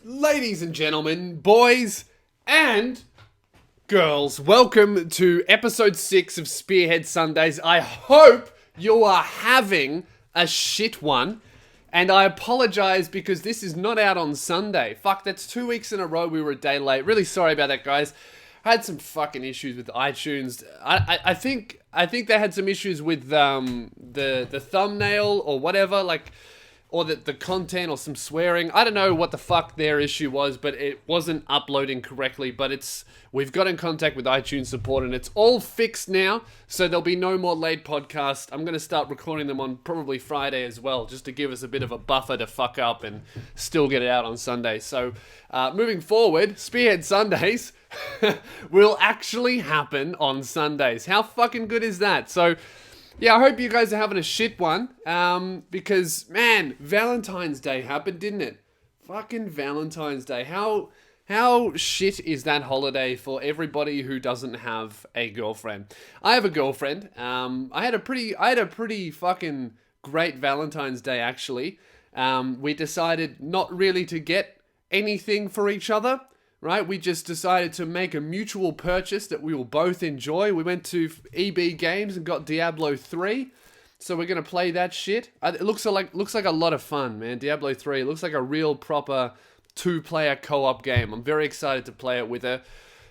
Ladies and gentlemen, boys and girls, welcome to episode 6 of Spearhead Sundays. I hope you are having a shit one. And I apologize because this is not out on Sunday. Fuck, that's 2 weeks in a row we were a day late. Really sorry about that, guys. I had some fucking issues with iTunes. I think they had some issues with the thumbnail or whatever, or the content or some swearing. I don't know what the fuck their issue was, but it wasn't uploading correctly. But we've got in contact with iTunes support and it's all fixed now. So there'll be no more late podcasts. I'm going to start recording them on probably Friday as well, just to give us a bit of a buffer to fuck up and still get it out on Sunday. So moving forward, Spearhead Sundays will actually happen on Sundays. How fucking good is that? So yeah, I hope you guys are having a shit one, because, man, Valentine's Day happened, didn't it? Fucking Valentine's Day. How shit is that holiday for everybody who doesn't have a girlfriend? I have a girlfriend. I had a pretty fucking great Valentine's Day, actually. We decided not really to get anything for each other. Right, we just decided to make a mutual purchase that we will both enjoy. We went to EB Games and got Diablo 3. So we're going to play that shit. It looks like a lot of fun, man. Diablo 3, it looks like a real proper 2-player co-op game. I'm very excited to play it with her.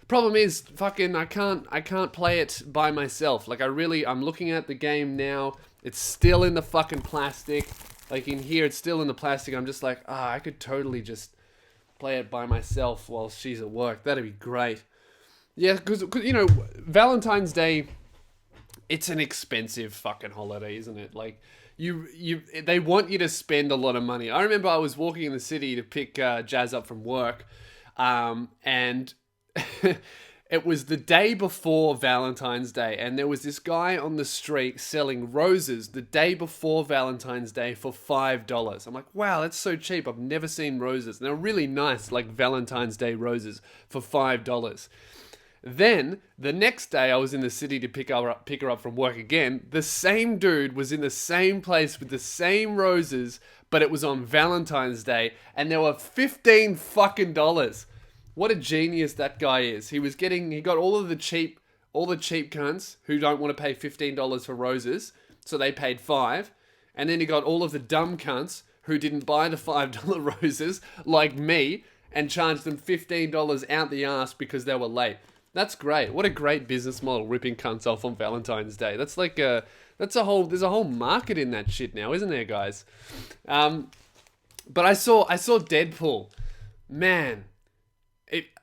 Problem is, fucking, I can't play it by myself. I'm looking at the game now. It's still in the fucking plastic. Like in here, it's still in the plastic. I'm just like, I could totally just play it by myself while she's at work. That'd be great. Yeah, because Valentine's Day, it's an expensive fucking holiday, isn't it? Like, they want you to spend a lot of money. I remember I was walking in the city to pick Jazz up from work, and it was the day before Valentine's Day, and there was this guy on the street selling roses the day before Valentine's Day for $5. I'm like, wow, that's so cheap. I've never seen roses. And they're really nice, like Valentine's Day roses for $5. Then, the next day, I was in the city to pick her up from work again. The same dude was in the same place with the same roses, but it was on Valentine's Day, and they were $15 fucking dollars. What a genius that guy is. He got all the cheap cunts who don't want to pay $15 for roses, so they paid $5. And then he got all of the dumb cunts who didn't buy the $5 roses, like me, and charged them $15 out the ass because they were late. That's great. What a great business model, ripping cunts off on Valentine's Day. There's a whole market in that shit now, isn't there, guys? But I saw Deadpool. Man,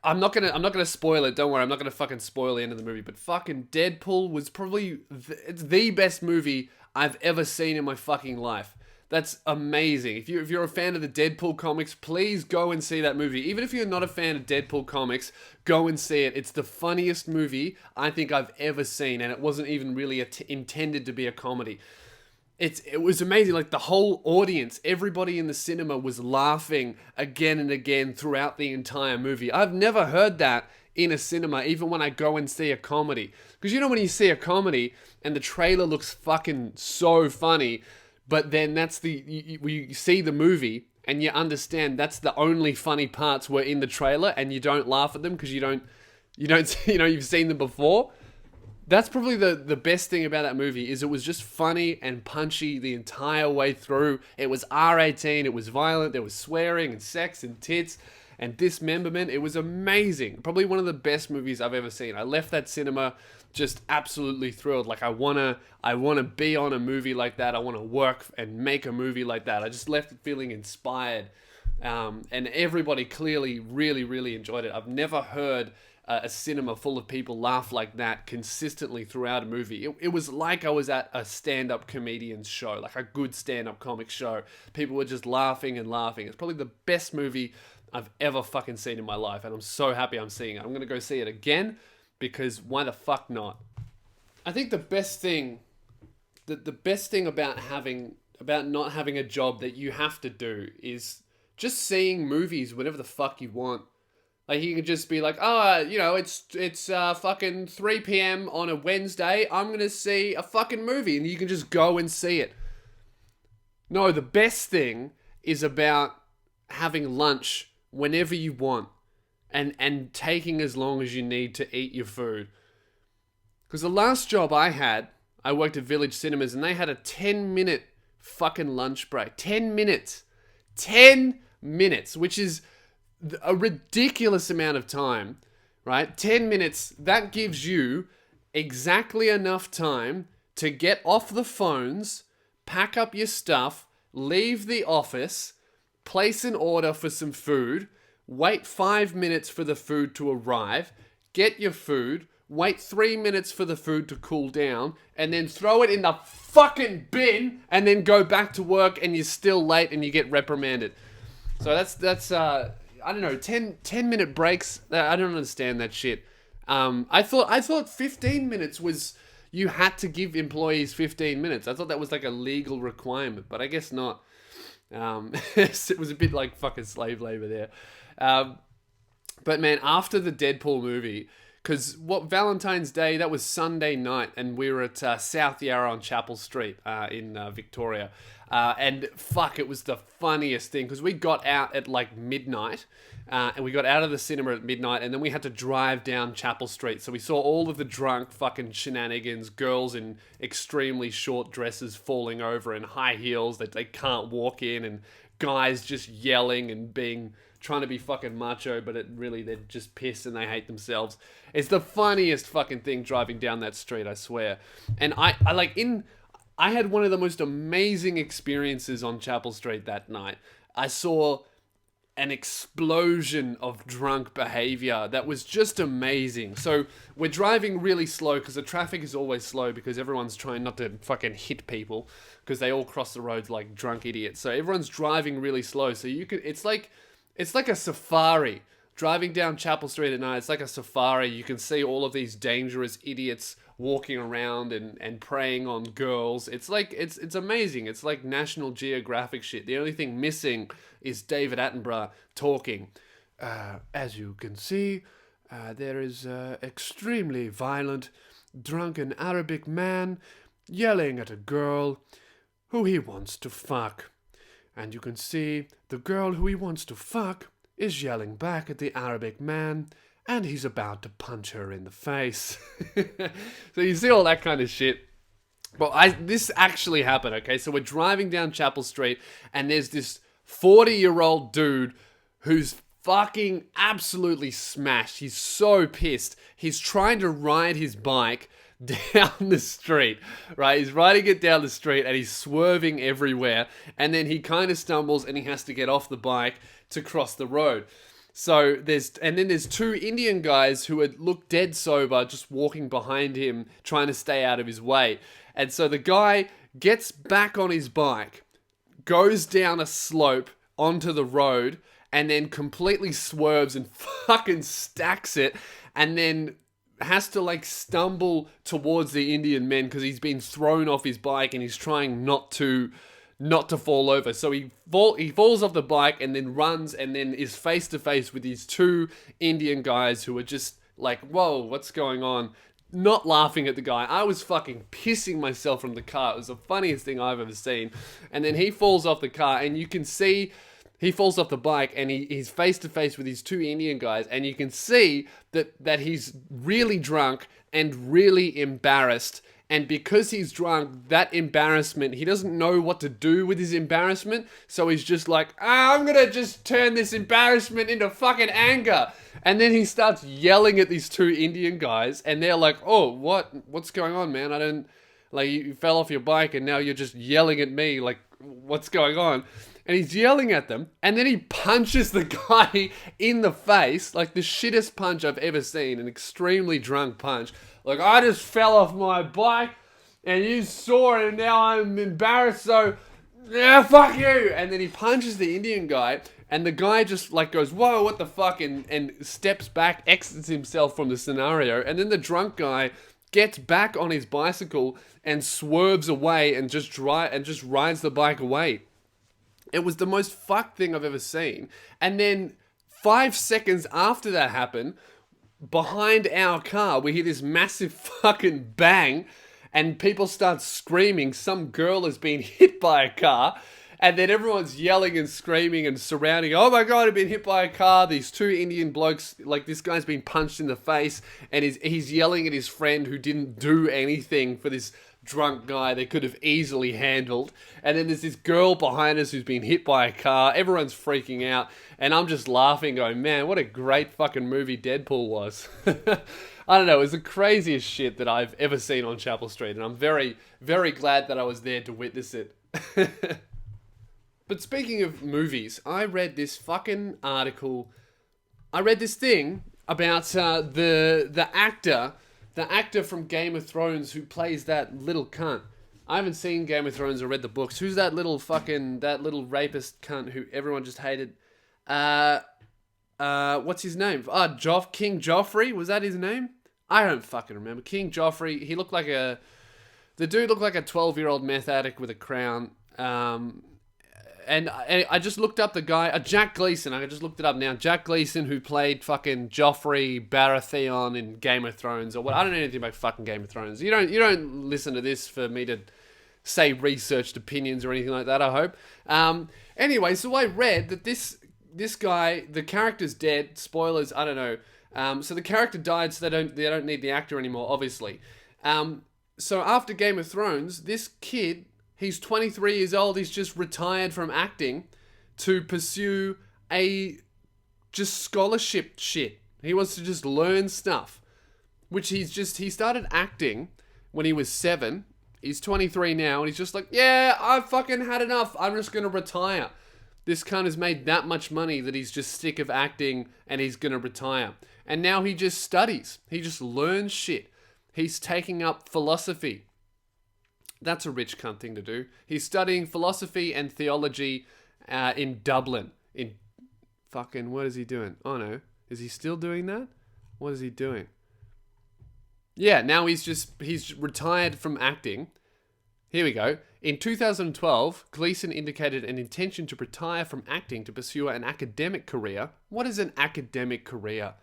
I'm not gonna spoil it. Don't worry, I'm not gonna fucking spoil the end of the movie. But fucking Deadpool was probably it's the best movie I've ever seen in my fucking life. That's amazing. If you're a fan of the Deadpool comics, please go and see that movie. Even if you're not a fan of Deadpool comics, go and see it. It's the funniest movie I think I've ever seen, and it wasn't even really intended to be a comedy. It was amazing. Like, the whole audience, everybody in the cinema was laughing again and again throughout the entire movie. I've never heard that in a cinema, even when I go and see a comedy. Because when you see a comedy and the trailer looks fucking so funny, but then you see the movie and you understand that's the only funny parts were in the trailer, and you don't laugh at them because you've seen them before. That's probably the best thing about that movie, is it was just funny and punchy the entire way through. It was R18, it was violent, there was swearing and sex and tits and dismemberment. It was amazing. Probably one of the best movies I've ever seen. I left that cinema just absolutely thrilled. Like, I wanna be on a movie like that. I want to work and make a movie like that. I just left feeling inspired. And everybody clearly really, really enjoyed it. I've never heard a cinema full of people laugh like that consistently throughout a movie. It was like I was at a stand-up comedian's show, like a good stand-up comic show. People were just laughing and laughing. It's probably the best movie I've ever fucking seen in my life, and I'm so happy I'm seeing it. I'm gonna go see it again, because why the fuck not? I think the best thing about not having a job that you have to do is just seeing movies whenever the fuck you want. Like, you can just be like, it's fucking 3 p.m. on a Wednesday. I'm going to see a fucking movie. And you can just go and see it. No, the best thing is about having lunch whenever you want and taking as long as you need to eat your food. Because the last job I had, I worked at Village Cinemas and they had a 10-minute fucking lunch break. 10 minutes. 10 minutes, which is a ridiculous amount of time, right? 10 minutes, that gives you exactly enough time to get off the phones, pack up your stuff, leave the office, place an order for some food, wait 5 minutes for the food to arrive, get your food, wait 3 minutes for the food to cool down, and then throw it in the fucking bin, and then go back to work, and you're still late and you get reprimanded. So that's I don't know, 10-minute breaks. I don't understand that shit. I thought 15 minutes was, you had to give employees 15 minutes. I thought that was like a legal requirement, but I guess not. It was a bit like fucking slave labor there. But man, after the Deadpool movie, because Valentine's Day, that was Sunday night, and we were at South Yarra on Chapel Street in Victoria. And fuck, it was the funniest thing, because we got out at like midnight, and we got out of the cinema at midnight, and then we had to drive down Chapel Street. So we saw all of the drunk fucking shenanigans, girls in extremely short dresses falling over in high heels that they can't walk in, and guys just yelling and trying to be fucking macho, but they're just pissed and they hate themselves. It's the funniest fucking thing driving down that street, I swear. And I had one of the most amazing experiences on Chapel Street that night. I saw an explosion of drunk behavior that was just amazing. So we're driving really slow because the traffic is always slow because everyone's trying not to fucking hit people because they all cross the roads like drunk idiots. So everyone's driving really slow. So it's like a safari. Driving down Chapel Street at night, it's like a safari. You can see all of these dangerous idiots walking around and preying on girls. It's amazing. It's like National Geographic shit. The only thing missing is David Attenborough talking. As you can see, there is an extremely violent, drunken Arabic man yelling at a girl who he wants to fuck. And you can see the girl who he wants to fuck is yelling back at the Arabic man, and he's about to punch her in the face. So you see all that kind of shit. But this actually happened, okay? So we're driving down Chapel Street, and there's this 40-year-old dude who's fucking absolutely smashed. He's so pissed. He's trying to ride his bike down the street, right? He's riding it down the street and he's swerving everywhere, and then he kind of stumbles and he has to get off the bike to cross the road. So there's two Indian guys who look dead sober just walking behind him trying to stay out of his way. And so the guy gets back on his bike, goes down a slope onto the road, and then completely swerves and fucking stacks it, and then has to like stumble towards the Indian men because he's been thrown off his bike and he's trying not to fall over. So he falls off the bike and then runs and then is face to face with these two Indian guys who are just like, whoa, what's going on? Not laughing at the guy. I was fucking pissing myself from the car. It was the funniest thing I've ever seen. And then he falls off the car and you can see he falls off the bike and he's face to face with these two Indian guys, and you can see that he's really drunk and really embarrassed. And because he's drunk, that embarrassment, he doesn't know what to do with his embarrassment. So he's just like, I'm gonna just turn this embarrassment into fucking anger. And then he starts yelling at these two Indian guys, and they're like, oh, what's going on, man? You fell off your bike and now you're just yelling at me, like, what's going on? And he's yelling at them, and then he punches the guy in the face, like the shittest punch I've ever seen, an extremely drunk punch. Like, I just fell off my bike, and you saw it, and now I'm embarrassed, so, yeah, fuck you! And then he punches the Indian guy, and the guy just, like, goes, whoa, what the fuck, and steps back, exits himself from the scenario, and then the drunk guy gets back on his bicycle and swerves away and just rides the bike away. It was the most fucked thing I've ever seen. And then 5 seconds after that happened, behind our car, we hear this massive fucking bang, and people start screaming. Some girl has been hit by a car, And then everyone's yelling and screaming and surrounding. Oh my God, I've been hit by a car. These two Indian blokes, like this guy's been punched in the face, and he's yelling at his friend who didn't do anything for this drunk guy they could have easily handled. And then there's this girl behind us who's been hit by a car. Everyone's freaking out. And I'm just laughing going, man, what a great fucking movie Deadpool was. I don't know, it was the craziest shit that I've ever seen on Chapel Street. And I'm very, very glad that I was there to witness it. But speaking of movies, I read this fucking article. I read this thing about the actor from Game of Thrones who plays that little cunt. I haven't seen Game of Thrones or read the books. Who's that little rapist cunt who everyone just hated? What's his name? King Joffrey, was that his name? I don't fucking remember. King Joffrey, the dude looked like a 12-year-old meth addict with a crown. And I just looked up the guy, Jack Gleeson. I just looked it up now. Jack Gleeson, who played fucking Joffrey Baratheon in Game of Thrones, or what? I don't know anything about fucking Game of Thrones. You don't listen to this for me to say researched opinions or anything like that, I hope. Anyway, so I read that this guy, the character's dead. Spoilers, I don't know. So the character died, so they don't need the actor anymore, obviously. So after Game of Thrones, this kid. He's 23 years old. He's just retired from acting to pursue just scholarship shit. He wants to just learn stuff, which he started acting when he was 7. He's 23 now, and he's just like, yeah, I've fucking had enough. I'm just going to retire. This cunt has made that much money that he's just sick of acting, and he's going to retire. And now he just studies. He just learns shit. He's taking up philosophy. That's a rich cunt thing to do. He's studying philosophy and theology in Dublin. In fucking, what is he doing? Oh no. Is he still doing that? What is he doing? Yeah, now he's retired from acting. Here we go. In 2012, Gleeson indicated an intention to retire from acting to pursue an academic career. What is an academic career?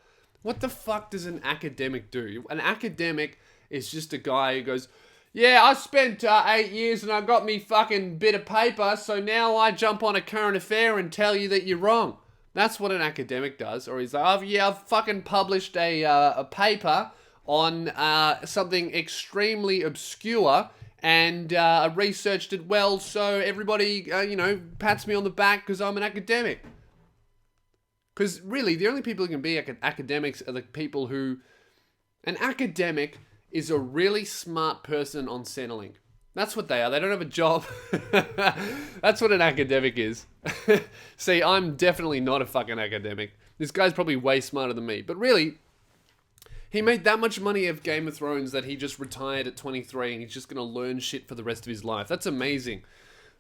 What the fuck does an academic do? An academic is just a guy who goes, yeah, I spent 8 years and I got me fucking bit of paper, so now I jump on a current affair and tell you that you're wrong. That's what an academic does. Or he's like, I've fucking published a paper on something extremely obscure and I researched it well, so everybody, pats me on the back because I'm an academic. Because really, the only people who can be academics are the people who... An academic is a really smart person on Centrelink. That's what they are. They don't have a job. That's what an academic is. See, I'm definitely not a fucking academic. This guy's probably way smarter than me. But really, he made that much money of Game of Thrones that he just retired at 23 and he's just going to learn shit for the rest of his life. That's amazing.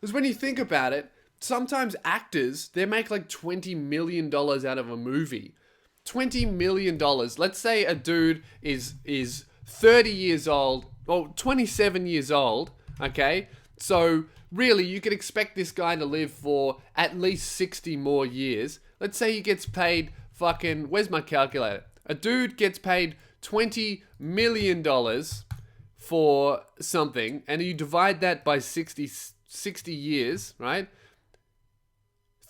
Because when you think about it, sometimes actors, they make like $20 million out of a movie. $20 million. Let's say a dude is 30 years old, or 27 years old, okay? So, really, you could expect this guy to live for at least 60 more years. Let's say he gets paid fucking... Where's my calculator? A dude gets paid $20 million for something, and you divide that by 60 years, right?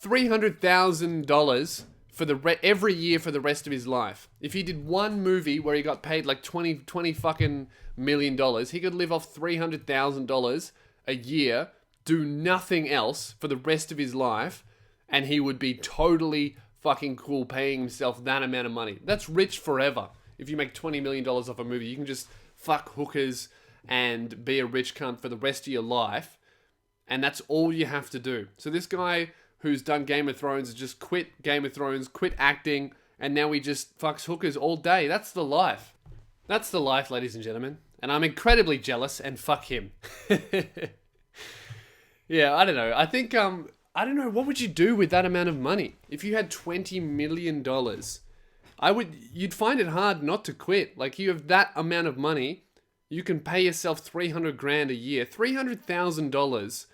$300,000 for every year for the rest of his life. If he did one movie where he got paid like 20 fucking $1 million, he could live off $300,000 a year, do nothing else for the rest of his life, and he would be totally fucking cool paying himself that amount of money. That's rich forever. If you make $20 million off a movie, you can just fuck hookers and be a rich cunt for the rest of your life, and that's all you have to do. So this guy who's done Game of Thrones has just quit Game of Thrones, quit acting, and now he just fucks hookers all day. That's the life. That's the life, ladies and gentlemen. And I'm incredibly jealous, and fuck him. Yeah, I don't know. I think, I don't know, what would you do with that amount of money? If you had $20 million, you'd find it hard not to quit. Like, you have that amount of money, you can pay yourself 300 grand a year. $300,000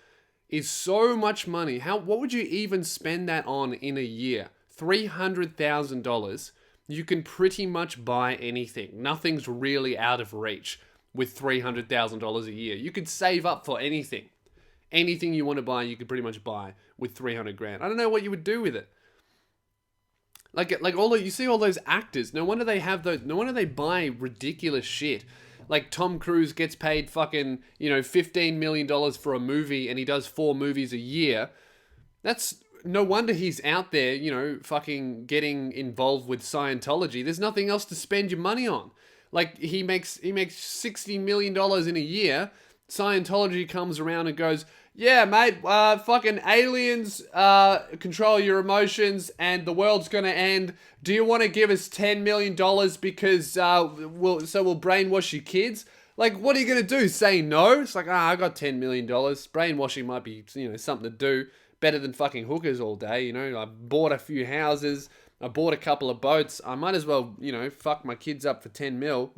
is so much money. What would you even spend that on in a year? $300,000. You can pretty much buy anything. Nothing's really out of reach with $300,000 a year. You could save up for anything. Anything you want to buy, you could pretty much buy with 300 grand. I don't know what you would do with it. Like all you see all those actors. No wonder they have those. No wonder they buy ridiculous shit. Like Tom Cruise gets paid fucking $15 million for a movie, and he does 4 movies a year. That's no wonder he's out there, fucking getting involved with Scientology. There's nothing else to spend your money on. Like he makes $60 million in a year. Scientology comes around and goes, yeah, mate, fucking aliens control your emotions and the world's gonna end. Do you want to give us $10 million because we'll brainwash your kids? Like, what are you gonna do? Say no? It's like, I got $10 million. Brainwashing might be, something to do. Better than fucking hookers all day, I bought a few houses. I bought a couple of boats. I might as well, fuck my kids up for 10 mil,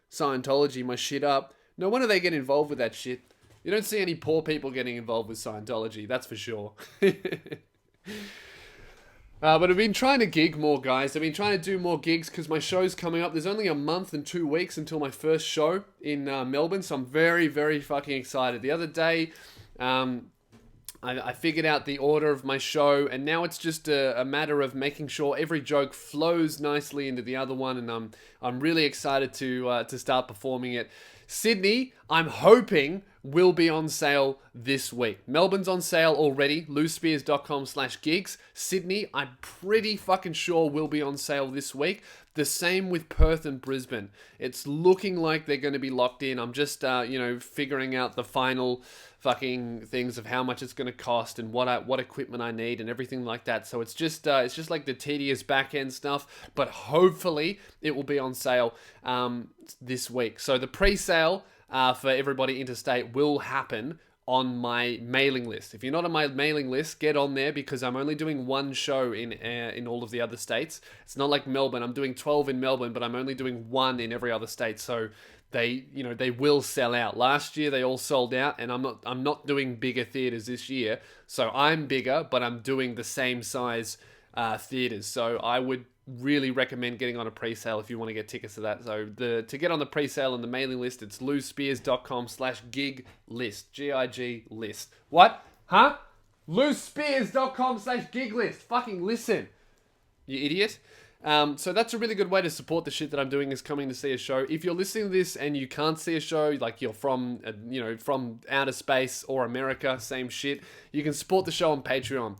Scientology my shit up. No wonder they get involved with that shit. You don't see any poor people getting involved with Scientology, that's for sure. But I've been trying to gig more, guys. I've been trying to do more gigs because my show's coming up. There's only a month and 2 weeks until my first show in Melbourne, so I'm very, very fucking excited. The other day, I figured out the order of my show, and now it's just a matter of making sure every joke flows nicely into the other one, and I'm really excited to start performing it. Sydney, I'm hoping, will be on sale this week. Melbourne's on sale already, lousespears.com/gigs. Sydney, I'm pretty fucking sure will be on sale this week. The same with Perth and Brisbane. It's looking like they're going to be locked in. I'm just, figuring out the final fucking things of how much it's going to cost and what equipment I need and everything like that. So it's just like the tedious back end stuff, but hopefully it will be on sale this week. So the pre-sale for everybody interstate will happen on my mailing list. If you're not on my mailing list, get on there because I'm only doing 1 show in all of the other states. It's not like Melbourne. I'm doing 12 in Melbourne, but I'm only doing 1 in every other state. So they will sell out. Last year they all sold out, and I'm not doing bigger theaters this year. So I'm bigger, but I'm doing the same size theaters. So I would really recommend getting on a pre-sale if you want to get tickets to that. So to get on the pre-sale and the mailing list, it's lousespears.com/gig list. G-I-G list. What? Huh? lousespears.com/gig list. Fucking listen, you idiot. So that's a really good way to support the shit that I'm doing, is coming to see a show. If you're listening to this and you can't see a show, like you're from outer space or America, same shit, you can support the show on Patreon.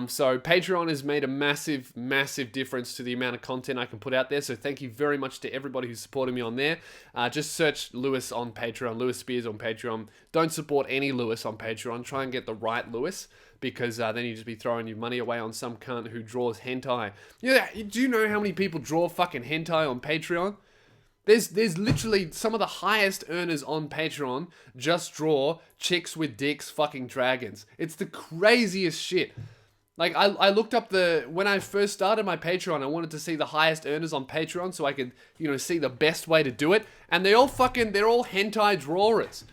So Patreon has made a massive, massive difference to the amount of content I can put out there. So thank you very much to everybody who's supporting me on there. Just search Lewis on Patreon, Lewis Spears on Patreon. Don't support any Lewis on Patreon. Try and get the right Lewis, because then you just be throwing your money away on some cunt who draws hentai. Do you know how many people draw fucking hentai on Patreon? There's literally some of the highest earners on Patreon just draw chicks with dicks fucking dragons. It's the craziest shit. Like, I looked up when I first started my Patreon, I wanted to see the highest earners on Patreon so I could, see the best way to do it. And they're all hentai drawers.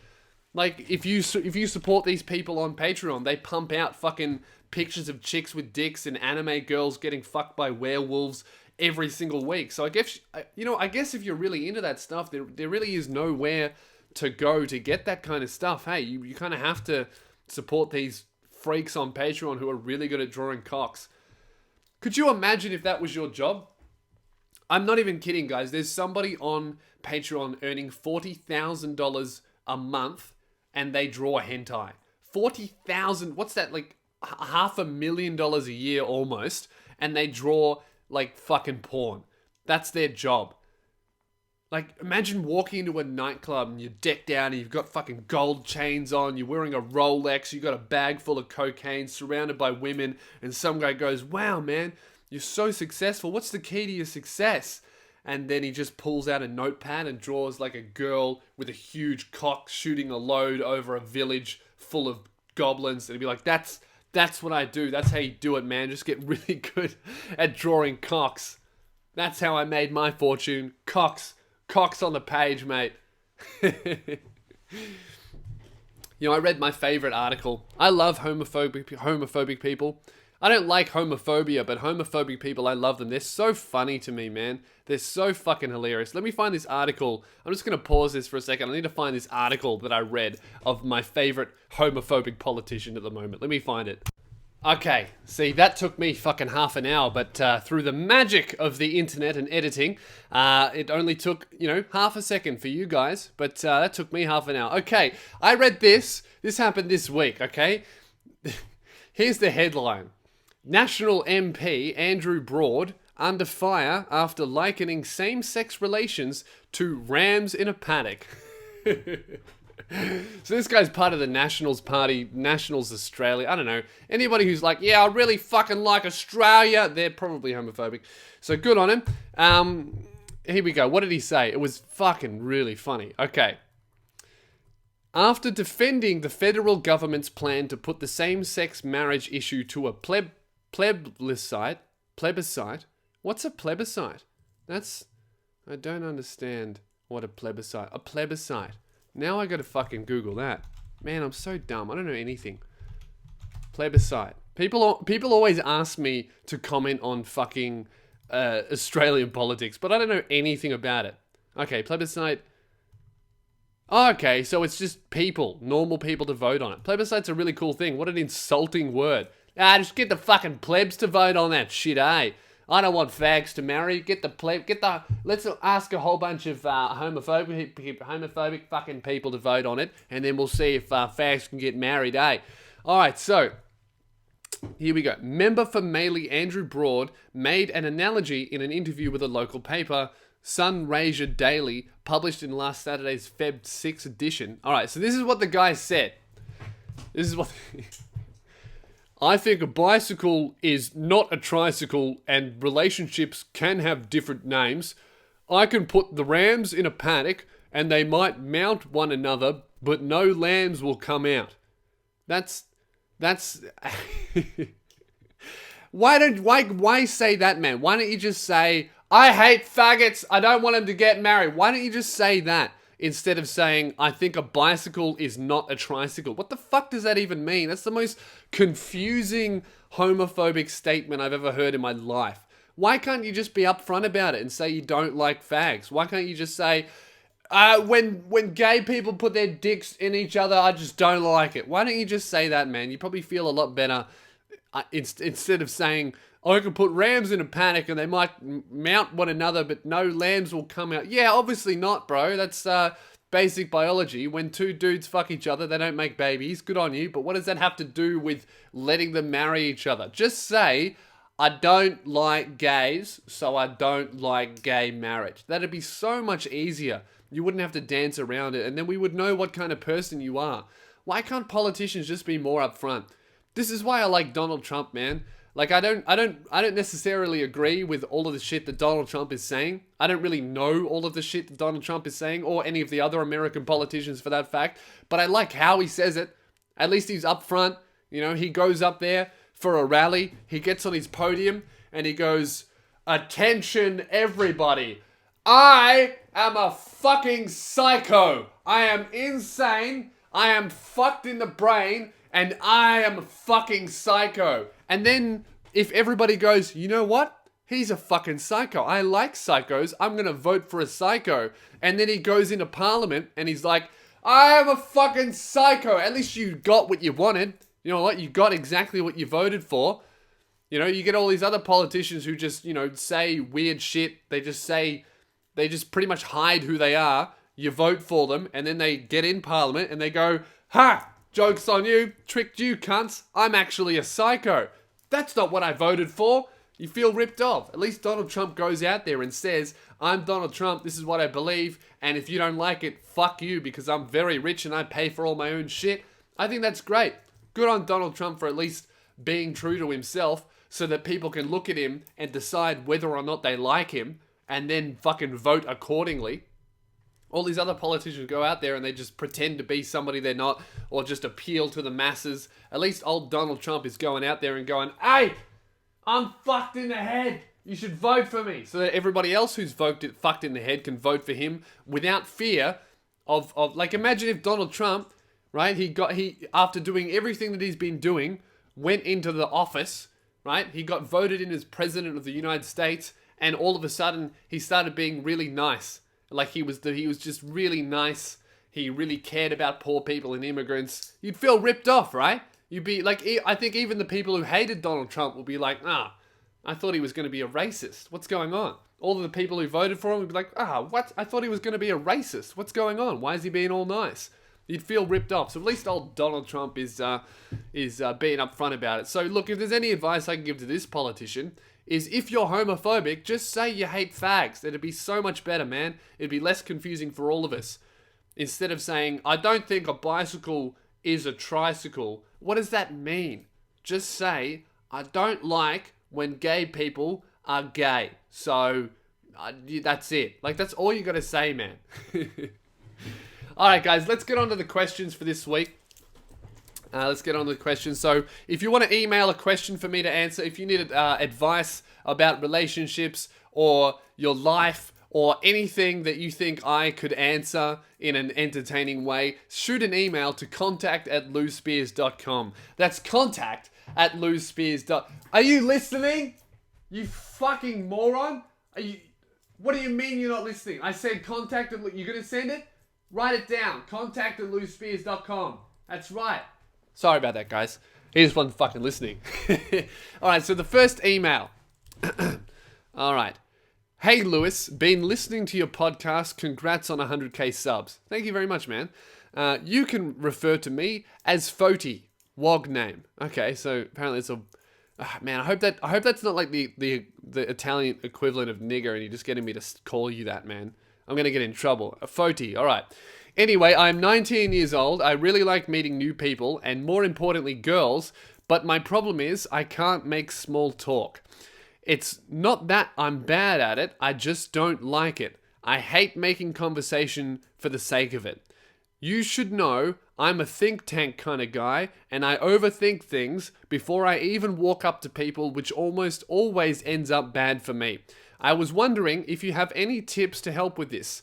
Like, if you support these people on Patreon, they pump out fucking pictures of chicks with dicks and anime girls getting fucked by werewolves every single week. So I guess if you're really into that stuff, there really is nowhere to go to get that kind of stuff. Hey, you kind of have to support these freaks on Patreon who are really good at drawing cocks. Could you imagine if that was your job? I'm not even kidding, guys. There's somebody on Patreon earning $40,000 a month, and they draw hentai. 40,000, what's that, like $500,000 a year almost, and they draw like fucking porn. That's their job. Like, imagine walking into a nightclub and you're decked out and you've got fucking gold chains on, you're wearing a Rolex, you've got a bag full of cocaine, surrounded by women, and some guy goes, wow, man, you're so successful. What's the key to your success? And then he just pulls out a notepad and draws like a girl with a huge cock shooting a load over a village full of goblins. And he'd be like, that's what I do. That's how you do it, man. Just get really good at drawing cocks. That's how I made my fortune. Cocks on the page, mate. I read my favorite article. I love homophobic people. I don't like homophobia, but homophobic people, I love them. They're so funny to me, man. They're so fucking hilarious. Let me find this article. I'm just going to pause this for a second. I need to find this article that I read of my favorite homophobic politician at the moment. Let me find it. Okay, see, that took me fucking half an hour, but through the magic of the internet and editing, it only took, half a second for you guys, but that took me half an hour. Okay, I read this. This happened this week, okay? Here's the headline. National MP Andrew Broad under fire after likening same-sex relations to rams in a paddock. So this guy's part of the Nationals Party, Nationals Australia. I don't know. Anybody who's like, yeah, I really fucking like Australia, they're probably homophobic. So good on him. Here we go. What did he say? It was fucking really funny. Okay. After defending the federal government's plan to put the same-sex marriage issue to a plebiscite. What's a plebiscite? I don't understand what a plebiscite. Now I gotta fucking Google that. Man, I'm so dumb. I don't know anything. Plebiscite. People always ask me to comment on fucking Australian politics, but I don't know anything about it. Okay, plebiscite. Oh, okay, so it's just people, normal people to vote on it. Plebiscite's a really cool thing. What an insulting word. Just get the fucking plebs to vote on that shit, eh? I don't want fags to marry. Let's ask a whole bunch of homophobic fucking people to vote on it, and then we'll see if fags can get married, eh? Alright, so, here we go. Member for Maley Andrew Broad made an analogy in an interview with a local paper, Sunraysia Daily, published in last Saturday's Feb 6 edition. Alright, so this is what the guy said. This is what... I think a bicycle is not a tricycle and relationships can have different names. I can put the rams in a paddock and they might mount one another, but no lambs will come out. That's why say that, man? Why don't you just say, I hate faggots, I don't want them to get married. Why don't you just say that? Instead of saying, I think a bicycle is not a tricycle. What the fuck does that even mean? That's the most confusing homophobic statement I've ever heard in my life. Why can't you just be upfront about it and say you don't like fags? Why can't you just say, when gay people put their dicks in each other, I just don't like it? Why don't you just say that, man? You probably feel a lot better instead of saying, I can put rams in a paddock and they might mount one another, but no lambs will come out. Yeah, obviously not, bro. That's basic biology. When two dudes fuck each other, they don't make babies. Good on you. But what does that have to do with letting them marry each other? Just say, I don't like gays, so I don't like gay marriage. That'd be so much easier. You wouldn't have to dance around it, and then we would know what kind of person you are. Why can't politicians just be more upfront? This is why I like Donald Trump, man. Like, I don't necessarily agree with all of the shit that Donald Trump is saying. I don't really know all of the shit that Donald Trump is saying, or any of the other American politicians for that fact. But I like how he says it. At least he's upfront. He goes up there for a rally. He gets on his podium and he goes, attention everybody. I am a fucking psycho. I am insane. I am fucked in the brain. And I am a fucking psycho. And then, if everybody goes, you know what? He's a fucking psycho. I like psychos. I'm going to vote for a psycho. And then he goes into parliament and he's like, I am a fucking psycho. At least you got what you wanted. You know what? You got exactly what you voted for. You get all these other politicians who just, say weird shit. They just pretty much hide who they are. You vote for them. And then they get in parliament and they go, ha! Joke's on you, tricked you cunts, I'm actually a psycho. That's not what I voted for. You feel ripped off. At least Donald Trump goes out there and says, I'm Donald Trump, this is what I believe, and if you don't like it, fuck you, because I'm very rich and I pay for all my own shit. I think that's great. Good on Donald Trump for at least being true to himself, so that people can look at him and decide whether or not they like him, and then fucking vote accordingly. All these other politicians go out there and they just pretend to be somebody they're not, or just appeal to the masses. At least old Donald Trump is going out there and going, hey, I'm fucked in the head. You should vote for me. So that everybody else who's fucked in the head can vote for him without fear of like, imagine if Donald Trump, right, he after doing everything that he's been doing, went into the office, right? He got voted in as president of the United States, and all of a sudden he started being really nice. Like he was just really nice. He really cared about poor people and immigrants. You'd feel ripped off, right? You'd be like, I think even the people who hated Donald Trump would be like, I thought he was going to be a racist. What's going on? All of the people who voted for him would be like, what? I thought he was going to be a racist. What's going on? Why is he being all nice? You'd feel ripped off. So at least old Donald Trump is being upfront about it. So look, if there's any advice I can give to this politician, is if you're homophobic, just say you hate fags. It'd be so much better, man. It'd be less confusing for all of us. Instead of saying, I don't think a bicycle is a tricycle. What does that mean? Just say, I don't like when gay people are gay. So that's it. Like, that's all you got to say, man. All right, guys, let's get on to the questions for this week. Let's get on to the questions. So if you want to email a question for me to answer, if you need advice about relationships or your life or anything that you think I could answer in an entertaining way, shoot an email to contact@louispears.com. That's contact@louispears.com. Are you listening? You fucking moron. What do you mean you're not listening? I said contact. You're going to send it? Write it down. Contact@louispears.com. That's right. Sorry about that, guys. He just wasn't fucking listening. All right, so the first email. All right. Hey, Louis. Been listening to your podcast. Congrats on 100k subs. Thank you very much, man. You can refer to me as Foti. WOG name. Okay, so apparently it's a... man, I hope that's not like the Italian equivalent of nigger and you're just getting me to call you that, man. I'm going to get in trouble. Foti. All right. Anyway, I'm 19 years old. I really like meeting new people and more importantly, girls. But my problem is I can't make small talk. It's not that I'm bad at it. I just don't like it. I hate making conversation for the sake of it. You should know I'm a think tank kind of guy and I overthink things before I even walk up to people, which almost always ends up bad for me. I was wondering if you have any tips to help with this.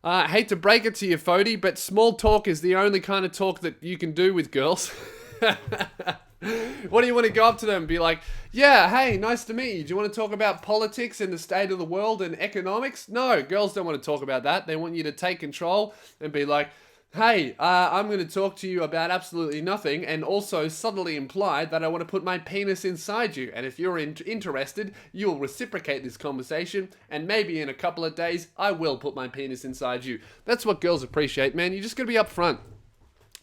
I hate to break it to you, Foti, but small talk is the only kind of talk that you can do with girls. What do you want to go up to them and be like, yeah, hey, nice to meet you. Do you want to talk about politics and the state of the world and economics? No, girls don't want to talk about that. They want you to take control and be like, hey, I'm going to talk to you about absolutely nothing and also subtly imply that I want to put my penis inside you. And if you're interested, you'll reciprocate this conversation and maybe in a couple of days, I will put my penis inside you. That's what girls appreciate, man. You just got to be upfront.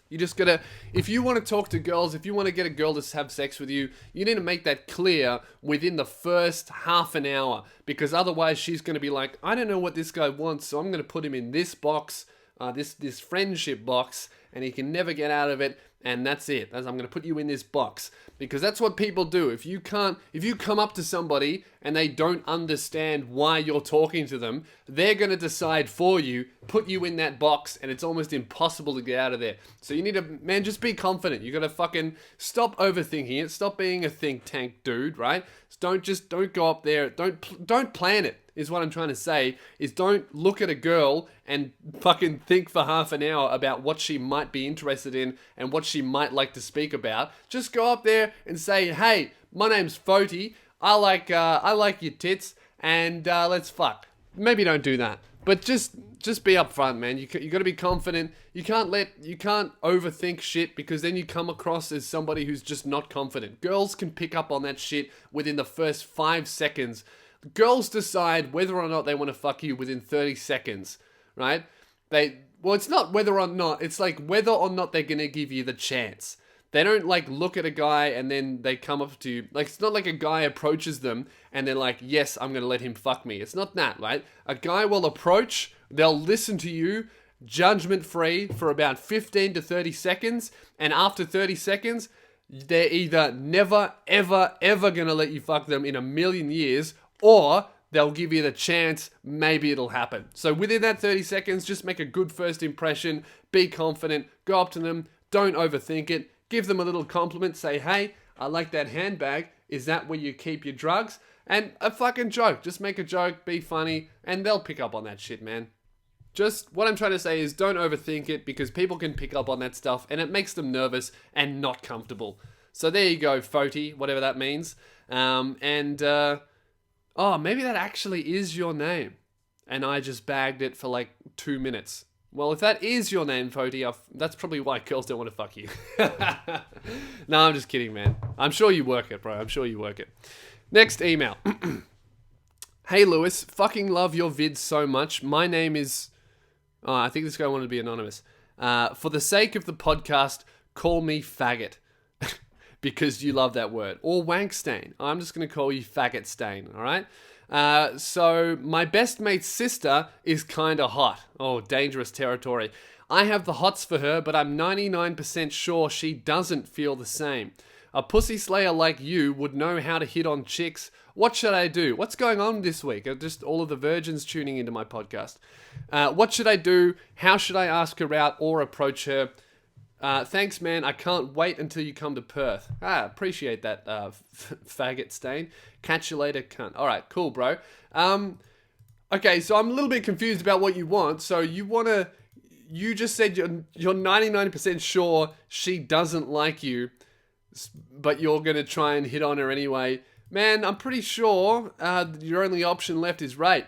You just got to, if you want to talk to girls, if you want to get a girl to have sex with you, you need to make that clear within the first half an hour because otherwise she's going to be like, I don't know what this guy wants, so I'm going to put him in this box. This friendship box and he can never get out of it and that's it. I'm going to put you in this box because that's what people do. If you come up to somebody and they don't understand why you're talking to them, they're going to decide for you, put you in that box and it's almost impossible to get out of there. So you need to, man, just be confident. You got to fucking stop overthinking it. Stop being a think tank dude, right? Don't go up there. Don't plan it. Is what I'm trying to say, is don't look at a girl and fucking think for half an hour about what she might be interested in and what she might like to speak about. Just go up there and say, hey, my name's Foti, I like your tits, and let's fuck. Maybe don't do that, but just be upfront, man. You got to be confident. You can't overthink shit because then you come across as somebody who's just not confident. Girls can pick up on that shit within the first 5 seconds. Girls decide whether or not they want to fuck you within 30 seconds, right? It's not whether or not, it's like whether or not they're going to give you the chance. They don't like look at a guy and then they come up to you. Like, it's not like a guy approaches them and they're like, yes, I'm going to let him fuck me. It's not that, right? A guy will approach, they'll listen to you, judgment free for about 15 to 30 seconds. And after 30 seconds, they're either never, ever, ever going to let you fuck them in a million years, or they'll give you the chance, maybe it'll happen. So within that 30 seconds, just make a good first impression, be confident, go up to them, don't overthink it, give them a little compliment, say, hey, I like that handbag, is that where you keep your drugs? And a fucking joke, just make a joke, be funny, and they'll pick up on that shit, man. Just, what I'm trying to say is don't overthink it because people can pick up on that stuff and it makes them nervous and not comfortable. So there you go, Foti, whatever that means. Oh, maybe that actually is your name. And I just bagged it for like 2 minutes. Well, if that is your name, Fody, that's probably why girls don't want to fuck you. No, I'm just kidding, man. I'm sure you work it, bro. I'm sure you work it. Next email. Hey, Lewis. Fucking love your vids so much. My name is... Oh, I think this guy wanted to be anonymous. For the sake of the podcast, call me faggot. Because you love that word. Or wank stain. I'm just going to call you faggot stain, all right? So my best mate's sister is kind of hot. Oh, dangerous territory. I have the hots for her, but I'm 99% sure she doesn't feel the same. A pussy slayer like you would know how to hit on chicks. What should I do? What's going on this week? Just all of the virgins tuning into my podcast. What should I do? How should I ask her out or approach her? Thanks, man. I can't wait until you come to Perth. Appreciate that, faggot stain. Catch you later, cunt. All right, cool, bro. Okay, so I'm a little bit confused about what you want. So you just said you're 99% sure she doesn't like you, but you're going to try and hit on her anyway. Man, I'm pretty sure your only option left is rape.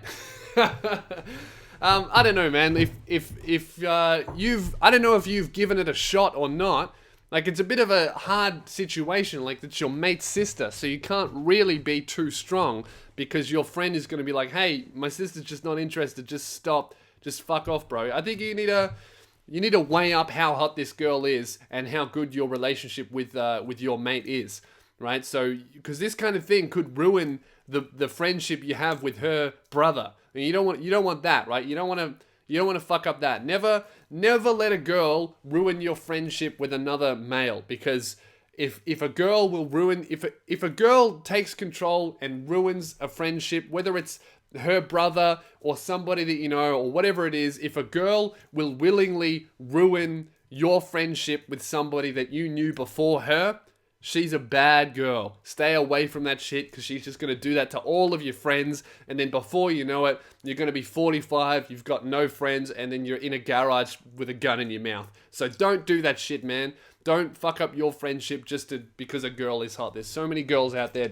I don't know, man. If I don't know if you've given it a shot or not. Like, it's a bit of a hard situation. Like, it's your mate's sister, so you can't really be too strong because your friend is going to be like, "Hey, my sister's just not interested. Just stop. Just fuck off, bro." I think you need to weigh up how hot this girl is and how good your relationship with your mate is, right? So, because this kind of thing could ruin the friendship you have with her brother. And you don't want that, right? You don't want to fuck up that. Never let a girl ruin your friendship with another male, because if a girl will ruin if a girl takes control and ruins a friendship, whether it's her brother or somebody that you know or whatever it is, if a girl will willingly ruin your friendship with somebody that you knew before her, she's a bad girl. Stay away from that shit, because she's just going to do that to all of your friends. And then before you know it, you're going to be 45, you've got no friends, and then you're in a garage with a gun in your mouth. So don't do that shit, man. Don't fuck up your friendship just because a girl is hot. There's so many girls out there.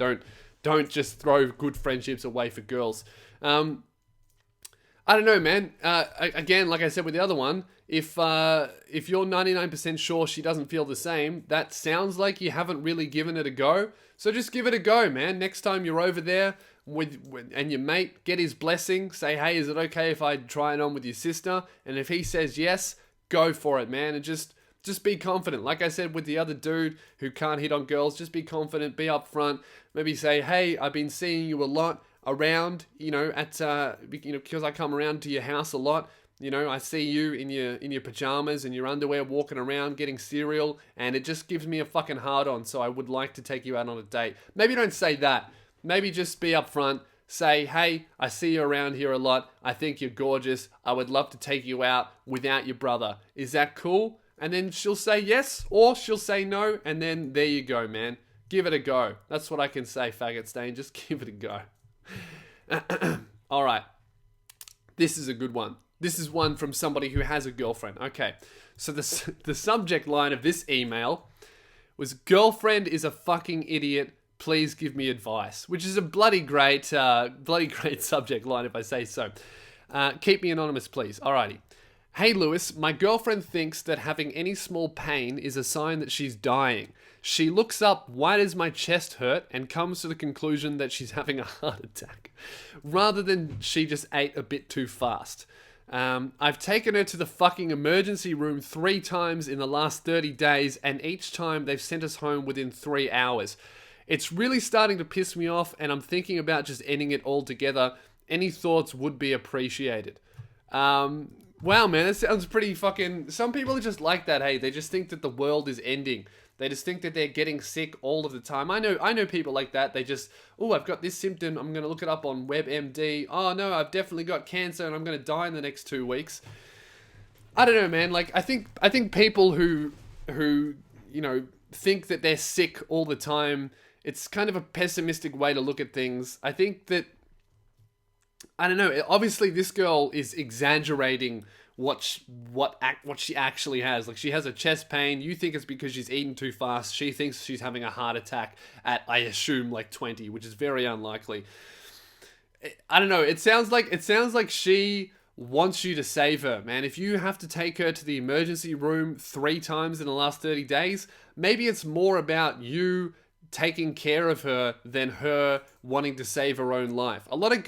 Don't just throw good friendships away for girls. I don't know, man. Again, like I said with the other one, if you're 99% sure she doesn't feel the same, that sounds like you haven't really given it a go. So just give it a go, man. Next time you're over there and your mate, get his blessing. Say, "Hey, is it okay if I try it on with your sister?" And if he says yes, go for it, man. And just be confident. Like I said with the other dude who can't hit on girls, just be confident, be upfront. Maybe say, "Hey, I've been seeing you a lot around, because I come around to your house a lot. I see you in your pajamas and your underwear walking around getting cereal, and it just gives me a fucking hard on, so I would like to take you out on a date." Maybe don't say that. Maybe just be upfront. Say, "Hey, I see you around here a lot. I think you're gorgeous. I would love to take you out without your brother. Is that cool?" And then she'll say yes, or she'll say no, and then there you go, man. Give it a go. That's what I can say, faggot stain. Just give it a go. All right. This is a good one. This is one from somebody who has a girlfriend. Okay. So the subject line of this email was, "Girlfriend is a fucking idiot. Please give me advice," which is a bloody great subject line if I say so. Keep me anonymous, please. Alrighty. "Hey, Lewis, my girlfriend thinks that having any small pain is a sign that she's dying. She looks up, 'Why does my chest hurt?' and comes to the conclusion that she's having a heart attack, rather than she just ate a bit too fast. I've taken her to the fucking emergency room 3 times in the last 30 days, and each time they've sent us home within 3 hours. It's really starting to piss me off, and I'm thinking about just ending it all together. Any thoughts would be appreciated." Wow, man, that sounds pretty fucking... Some people are just like that, hey. They just think that the world is ending. They just think that they're getting sick all of the time. I know people like that. They just, "Oh, I've got this symptom. I'm going to look it up on WebMD. Oh, no, I've definitely got cancer and I'm going to die in the next 2 weeks." I don't know, man. Like, I think people who think that they're sick all the time, it's kind of a pessimistic way to look at things. I don't know. Obviously, this girl is exaggerating what she actually has. Like, she has a chest pain. You think it's because she's eaten too fast. She thinks she's having a heart attack at, I assume, like 20, which is very unlikely. I don't know. It sounds like she wants you to save her, man. If you have to take her to the emergency room 3 times in the last 30 days, maybe it's more about you taking care of her than her wanting to save her own life. A lot of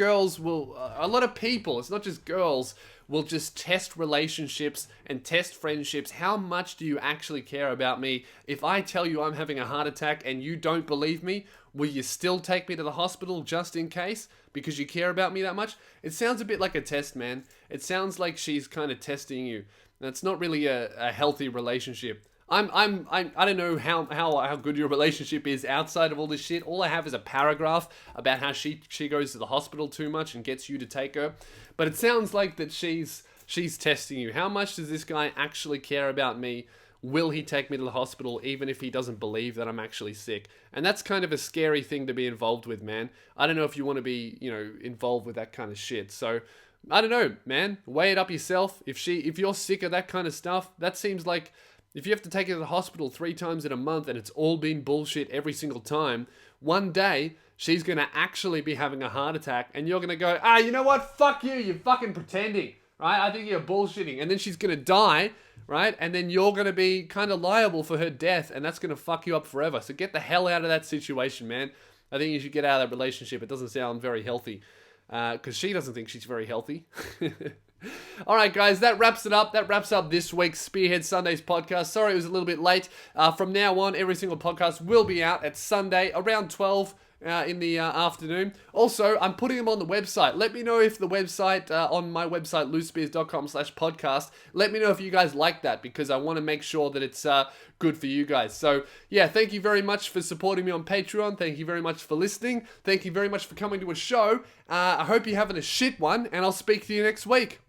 people, it's not just girls, will just test relationships and test friendships. How much do you actually care about me? If I tell you I'm having a heart attack and you don't believe me, will you still take me to the hospital just in case? Because you care about me that much? It sounds a bit like a test, man. It sounds like she's kind of testing you. That's not really a healthy relationship. I don't know how good your relationship is outside of all this shit. All I have is a paragraph about how she goes to the hospital too much and gets you to take her. But it sounds like that she's testing you. How much does this guy actually care about me? Will he take me to the hospital even if he doesn't believe that I'm actually sick? And that's kind of a scary thing to be involved with, man. I don't know if you want to be, involved with that kind of shit. So I don't know, man. Weigh it up yourself. If you're sick of that kind of stuff, that seems like, if you have to take her to the hospital 3 times in a month and it's all been bullshit every single time, one day she's going to actually be having a heart attack and you're going to go, you know what? Fuck you. You're fucking pretending, right? I think you're bullshitting. And then she's going to die, right? And then you're going to be kind of liable for her death and that's going to fuck you up forever. So get the hell out of that situation, man. I think you should get out of that relationship. It doesn't sound very healthy because she doesn't think she's very healthy. All right, guys, that wraps it up. That wraps up this week's Spearhead Sundays podcast. Sorry it was a little bit late. From now on, every single podcast will be out at Sunday around 12 in the afternoon. Also, I'm putting them on the website. Let me know if the website, on my website, loosespears.com/podcast, let me know if you guys like that because I want to make sure that it's good for you guys. So, yeah, thank you very much for supporting me on Patreon. Thank you very much for listening. Thank you very much for coming to a show. I hope you're having a shit one, and I'll speak to you next week.